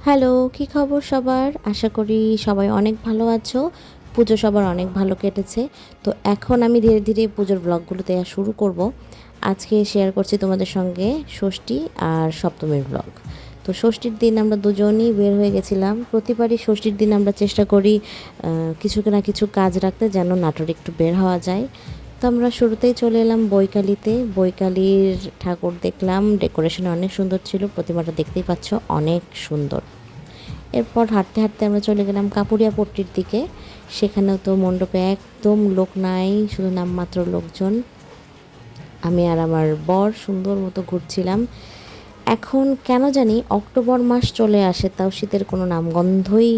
Hello, কি খবর সবার? আশা করি সবাই অনেক ভালো আছো। পুজো সবার অনেক ভালো কেটেছে। তো এখন আমি ধীরে ধীরে পুজোর ব্লগগুলো দেয়া শুরু করব। আজকে শেয়ার করছি তোমাদের সঙ্গে ষষ্ঠী আর সপ্তমীর ব্লগ। তো ষষ্ঠীর দিন আমরা দুজনই বের হয়ে গেছিলাম। প্রতিবারই ষষ্ঠীর দিন আমরা চেষ্টা করি কিছু না কিছু কাজ রাখতে যেন নাটোরে একটু বের হওয়া যায়। তো আমরা শুরুতেই চলে এলাম বৈকালীতে। বৈকালীর ঠাকুর দেখলাম, ডেকোরেশন অনেক সুন্দর ছিল। প্রতিমাটা দেখতেই পাচ্ছ, অনেক সুন্দর। এরপর হাঁটতে হাঁটতে আমরা চলে গেলাম কাপুরিয়া পট্টির দিকে। সেখানেও তো মণ্ডপে একদম লোক নাই, শুধু নামমাত্র লোকজন। আমি আর আমার বর সুন্দর মতো ঘুরছিলাম। এখন কেন জানি অক্টোবর মাস চলে আসে, তাও শীতের কোনো নামগন্ধই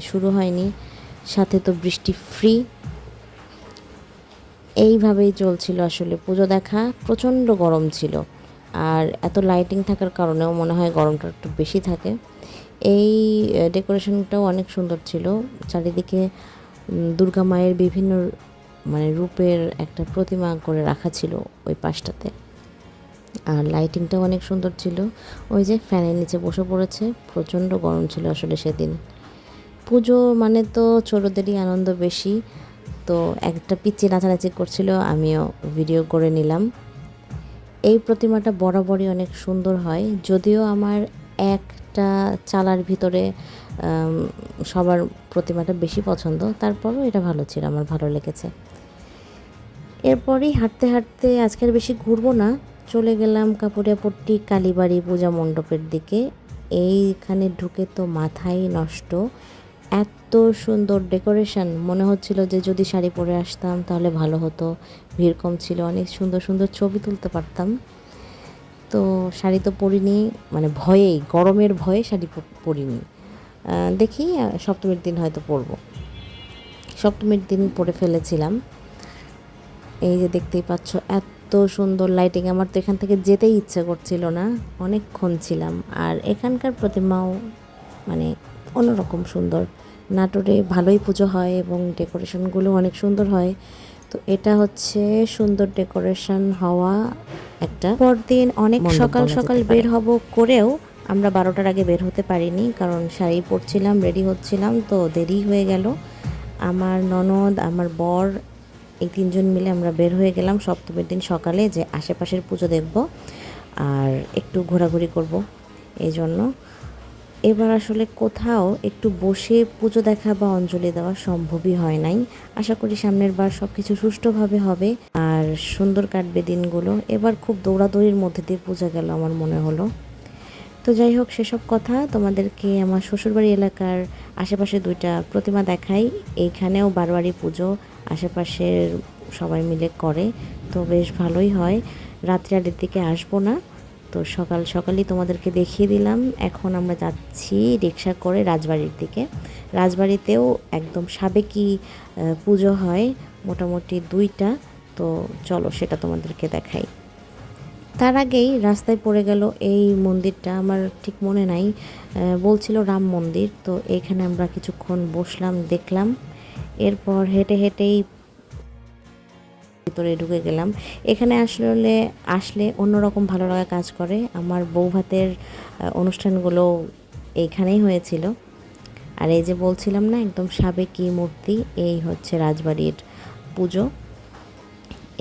শুরু হয়নি। সাথে তো বৃষ্টি ফ্রি। এইভাবেই চলছিল আসলে পুজো দেখা। প্রচণ্ড গরম ছিল, আর এত লাইটিং থাকার কারণেও মনে হয় গরমটা একটু বেশি থাকে। এই ডেকোরেশনটাও অনেক সুন্দর ছিল। চারিদিকে দুর্গা মায়ের বিভিন্ন রূপের একটা প্রতিমা করে রাখা ছিল ওই পাশটাতে। আর লাইটিংটাও অনেক সুন্দর ছিল। ওই যে ফ্যানের নিচে বসে পড়েছে, প্রচণ্ড গরম ছিল আসলে সেদিন। পুজো মানে তো ছোটোদেরই আনন্দ বেশি। তো একটা পিচ্চি নাচানাচি করছিল, আমিও ভিডিও করে নিলাম। এই প্রতিমাটা বরাবরই অনেক সুন্দর হয়, যদিও আমার একটা চালার ভিতরে সবার প্রতিমাটা বেশি পছন্দ, তারপরও এটা ভালো ছিল, আমার ভালো লেগেছে। এরপরই হাঁটতে হাঁটতে আজকের বেশি ঘুরবো না, চলে গেলাম কাপুরিয়াপট্টি কালীবাড়ি পূজা মণ্ডপের দিকে। এইখানে ঢুকে তো মাথাই নষ্ট, এত সুন্দর ডেকোরেশন। মনে হচ্ছিল যে যদি শাড়ি পরে আসতাম তাহলে ভালো হতো, ভিড় কম ছিল, অনেক সুন্দর সুন্দর ছবি তুলতে পারতাম। তো শাড়ি তো পরিনি, ভয়েই, গরমের ভয়ে শাড়ি পরিনি। দেখি সপ্তমীর দিন হয়তো পরবো। সপ্তমীর দিন পরে ফেলেছিলাম। এই যে দেখতেই পাচ্ছ, এত সুন্দর লাইটিং, আমার তো এখান থেকে যেতেই ইচ্ছে করছিল না, অনেকক্ষণ ছিলাম। আর এখানকার প্রতিমাও অন্যরকম সুন্দর। নাটোরে ভালোই পুজো হয় এবং ডেকোরেশনগুলো অনেক সুন্দর হয়। তো এটা হচ্ছে সুন্দর ডেকোরেশন হওয়া একটা। পরদিন অনেক সকাল সকাল বের হব করেও আমরা 12টার আগে বের হতে পারিনি, কারণ শাড়ি পরছিলাম, রেডি হচ্ছিলাম, তো দেরি হয়ে গেল। আমার ননদ, আমার বর, এই তিনজন মিলে আমরা বের হয়ে গেলাম সপ্তমীর দিন সকালে, যে আশেপাশের পুজো দেখব আর একটু ঘোরাঘুরি করব। এই জন্য এবার আসলে কোথাও একটু বসে পুজো দেখা বা অঞ্জলি দেওয়া সম্ভবই হয় নাই। আশা করি সামনের বার সব কিছু সুষ্ঠুভাবে হবে আর সুন্দর কাটবে দিনগুলো। এবার খুব দৌড়াদৌড়ির মধ্যে দিয়ে পূজা গেল আমার মনে হলো। তো যাই হোক, সেসব কথা তোমাদেরকে আমার শ্বশুরবাড়ি এলাকার আশেপাশে 2টা প্রতিমা দেখাই। এইখানেও বারোয়ারি পুজো আশেপাশের সবাই মিলে করে, তো বেশ ভালোই হয়। রাত্রি আড়ের দিকে আসবো না, তো সকাল সকালই তোমাদেরকে দেখিয়ে দিলাম। এখন আমরা যাচ্ছি রিক্সা করে রাজবাড়ির দিকে। রাজবাড়িতেও একদম সাবেকি পুজো হয়, মোটামুটি 2টা। তো চলো সেটা তোমাদেরকে দেখাই। তার আগেই রাস্তায় পড়ে গেল এই মন্দিরটা, আমার ঠিক মনে নাই, বলছিল রাম মন্দির। তো এখানে আমরা কিছুক্ষণ বসলাম, দেখলাম। এরপর হেঁটে হেঁটেই ভিতরে ঢুকে গেলাম। এখানে আসলে অন্যরকম ভালো লাগা কাজ করে। আমার বউ ভাতের অনুষ্ঠানগুলো এইখানেই হয়েছিল। আর এই যে বলছিলাম না, একদম সাবেকি মূর্তি, এই হচ্ছে রাজবাড়ির পুজো।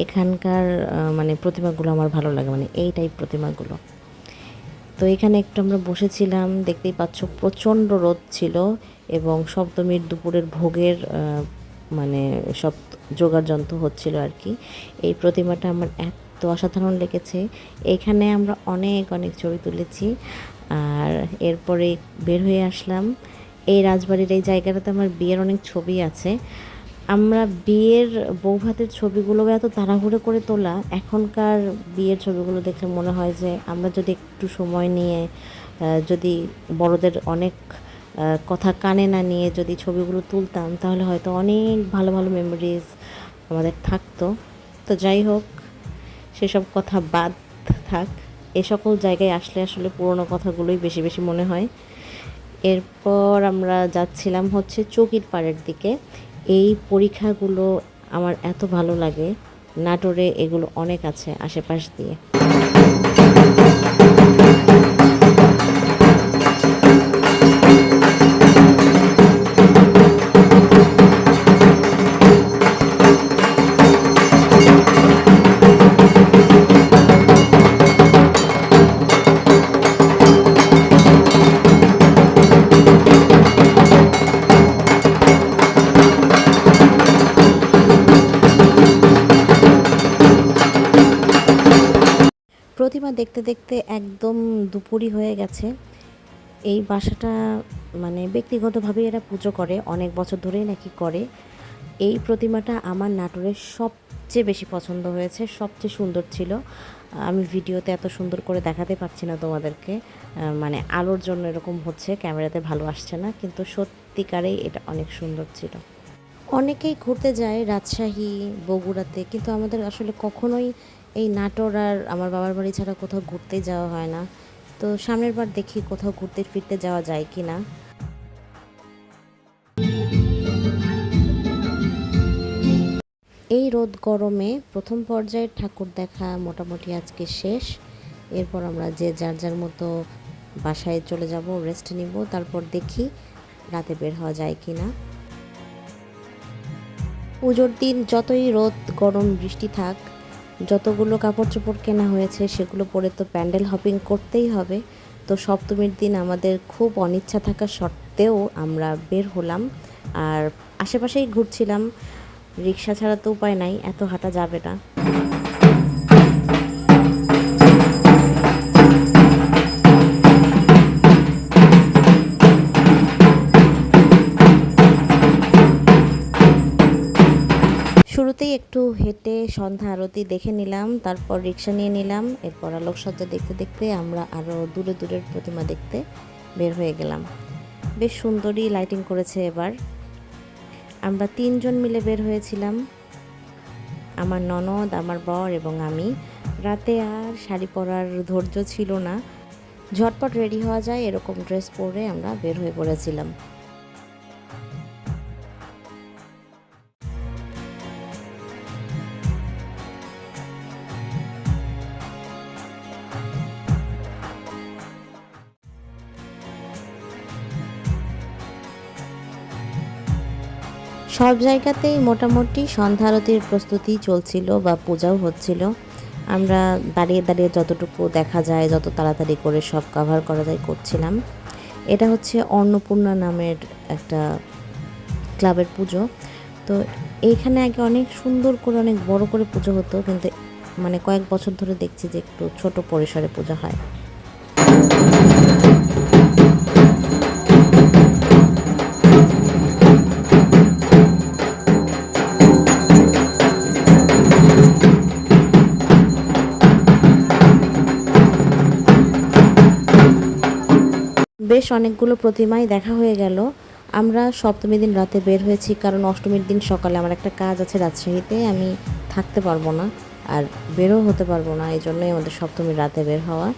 এখানকার প্রতিমাগুলো আমার ভালো লাগে, এই টাইপ প্রতিমাগুলো। তো এখানে একটু আমরা বসেছিলাম, দেখতেই পাচ্ছ প্রচণ্ড রোদ ছিল, এবং সপ্তমীর দুপুরের ভোগের সব যোগাড়যন্ত্র হচ্ছিল আর কি। এই প্রতিমাটা আমার এত অসাধারণ লেগেছে। এখানে আমরা অনেক অনেক ছবি তুলেছি। আর এরপরে বের হয়ে আসলাম। এই রাজবাড়ির এই জায়গাটাতে আমার বিয়ের অনেক ছবি আছে। আমরা বিয়ের বৌভাতের ছবিগুলো এত তাড়াহুড়ো করে তোলা, এখনকার বিয়ের ছবিগুলো দেখলে মনে হয় যে আমরা যদি একটু সময় নিয়ে, যদি বড়দের অনেক কথা কানে না নিয়ে যদি ছবিগুলো তুলতাম, তাহলে হয়তো অনেক ভালো ভালো মেমোরিজ আমাদের থাকতো। তো যাই হোক, সেসব কথা বাদ থাক। এ সকল জায়গায় আসলে পুরোনো কথাগুলোই বেশি বেশি মনে হয়। এরপর আমরা যাচ্ছিলাম হচ্ছে চৌকির পাড়ের দিকে। এই পরীক্ষাগুলো আমার এত ভালো লাগে, নাটোরে এগুলো অনেক আছে আশেপাশ দিয়ে। প্রতিমা দেখতে দেখতে একদম দুপুরই হয়ে গেছে। এই বাসাটা মানে ব্যক্তিগতভাবে এরা পুজো করে, অনেক বছর ধরেই নাকি করে। এই প্রতিমাটা আমার নাটোরের সবচেয়ে বেশি পছন্দ হয়েছে, সবচেয়ে সুন্দর ছিল। আমি ভিডিওতে এত সুন্দর করে দেখাতে পারছি না তোমাদেরকে, মানে আলোর জন্য এরকম হচ্ছে, ক্যামেরাতে ভালো আসছে না, কিন্তু সত্যিকারেই এটা অনেক সুন্দর ছিল। অনেকেই ঘুরতে যায় রাজশাহী, বগুড়াতে, কিন্তু আমাদের আসলে কখনোই এই নাটোর আর আমার বাবার বাড়ি ছাড়া কোথাও ঘুরতে যাওয়া হয় না। তো সামনের বার দেখি কোথাও ঘুরতে ফিরতে যাওয়া যায় কি না। এই রোদ গরমে প্রথম পর্যায়ের ঠাকুর দেখা মোটামুটি আজকে শেষ। এরপর আমরা যে যার যার মতো বাসায় চলে যাব, রেস্ট নিব, তারপর দেখি রাতে বের হওয়া যায় কি না। পুজোর দিন যতই রোদ গরম বৃষ্টি থাক, যতগুলো কাপড় চোপড় কেনা হয়েছে সেগুলো পরে তো প্যান্ডেল হপিং করতেই হবে। তো সপ্তমীর দিন আমাদের খুব অনিচ্ছা থাকা সত্ত্বেও আমরা বের হলাম, আর আশেপাশেই ঘুরছিলাম। রিক্সা ছাড়া তো উপায় নাই, এত হাঁটা যাবে না। শুরুতেই একটু হেঁটে সন্ধ্যা আরতি দেখে নিলাম, তারপর রিক্সা নিয়ে নিলাম। এরপর আলোকসজ্জা দেখতে দেখতে আমরা আরও দূরে দূরের প্রতিমা দেখতে বের হয়ে গেলাম। বেশ সুন্দরই লাইটিং করেছে এবার। আমরা 3 জন মিলে বের হয়েছিলাম, আমার ননদ, আমার বর এবং আমি। রাতে আর শাড়ি পরার ধৈর্য ছিল না, ঝটপট রেডি হওয়া যায় এরকম ড্রেস পরে আমরা বের হয়ে পড়েছিলাম। সব জায়গাতেই মোটামুটি সন্ধ্যা আরতির প্রস্তুতি চলছিল বা পূজাও হচ্ছিল। আমরা দাঁড়িয়ে দাঁড়িয়ে যতটুকু দেখা যায়, যত তাড়াতাড়ি করে সব কভার করা যায় করছিলাম। এটা হচ্ছে অন্নপূর্ণা নামের একটা ক্লাবের পুজো। তো এইখানে আগে অনেক সুন্দর করে অনেক বড় করে পুজো হতো, কিন্তু মানে কয়েক বছর ধরে দেখছি যে একটু ছোট পরিসরে পূজা হয়। বেশ অনেকগুলো প্রতিমাই দেখা হয়ে গেল। আমরা সপ্তমীর দিন রাতে বের হয়েছি, কারণ অষ্টমীর দিন সকালে আমার একটা কাজ আছে রাজশাহীতে, আমি থাকতে পারবো না আর বেরও হতে পারবো না, এই জন্যই আমাদের সপ্তমীর রাতে বের হওয়া।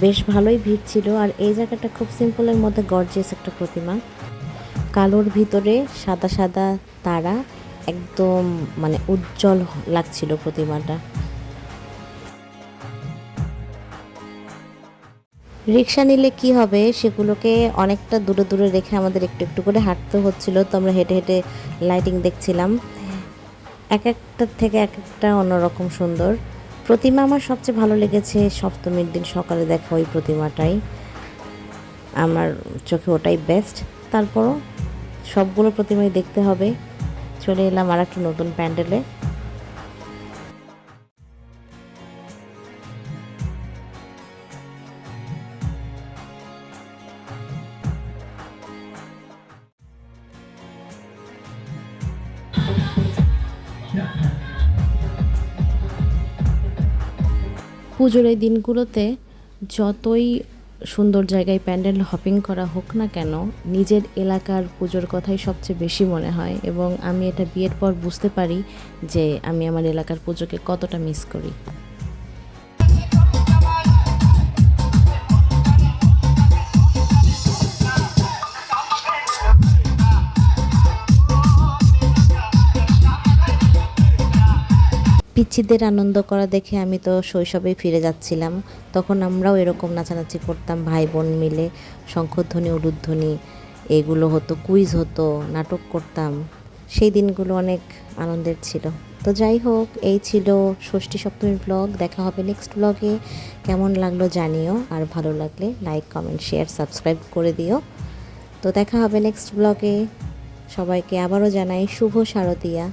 বেশ ভালোই ভিড় ছিল, আর এই জায়গাটা খুব সিম্পলের মধ্যে গর্জিয়াস একটা প্রতিমা। কালোর ভিতরে সাদা সাদা তারা, একদম মানে উজ্জ্বল লাগছিল প্রতিমাটা। রিক্সা নিলে কি হবে, সেগুলোকে অনেকটা দূরে দূরে রেখে আমাদের একটু একটু করে হাঁটতে হচ্ছিল। তো আমরা হেঁটে হেঁটে লাইটিং দেখছিলাম, এক একটার থেকে এক একটা অন্যরকম সুন্দর। প্রতিমা আমার সবচেয়ে ভালো লেগেছে সপ্তমীর দিন সকালে দেখা ওই প্রতিমাটাই, আমার চোখে ওটাই বেস্ট। তারপরও সবগুলো প্রতিমাই দেখতে হবে। চলে এলাম আর একটা নতুন প্যান্ডেলে। পুজোর এই দিনগুলোতে যতই সুন্দর জায়গায় প্যান্ডেল হপিং করা হোক না কেন, নিজের এলাকার পুজোর কথাই সবচেয়ে বেশি মনে হয়, এবং আমি এটা বিয়ের পর বুঝতে পারি যে আমি আমার এলাকার পুজোকে কতটা মিস করি। পিচ্চিদের আনন্দ করা দেখে আমি তো শৈশবে ফিরে যাচ্ছিলাম। তখন আমরাও এরকম নাচানাচি করতাম ভাই বোন মিলে, শঙ্খধ্বনি, উলুধ্বনি এগুলো হতো, কুইজ হতো, নাটক করতাম। সেই দিনগুলো অনেক আনন্দের ছিল। তো যাই হোক, এই ছিল ষষ্ঠী সপ্তমীর ব্লগ। দেখা হবে নেক্সট ব্লগে। কেমন লাগলো জানিও, আর ভালো লাগলে লাইক, কমেন্ট, শেয়ার, সাবস্ক্রাইব করে দিও। তো দেখা হবে নেক্সট ব্লগে। সবাইকে আবারও জানাই শুভ শারদীয়া।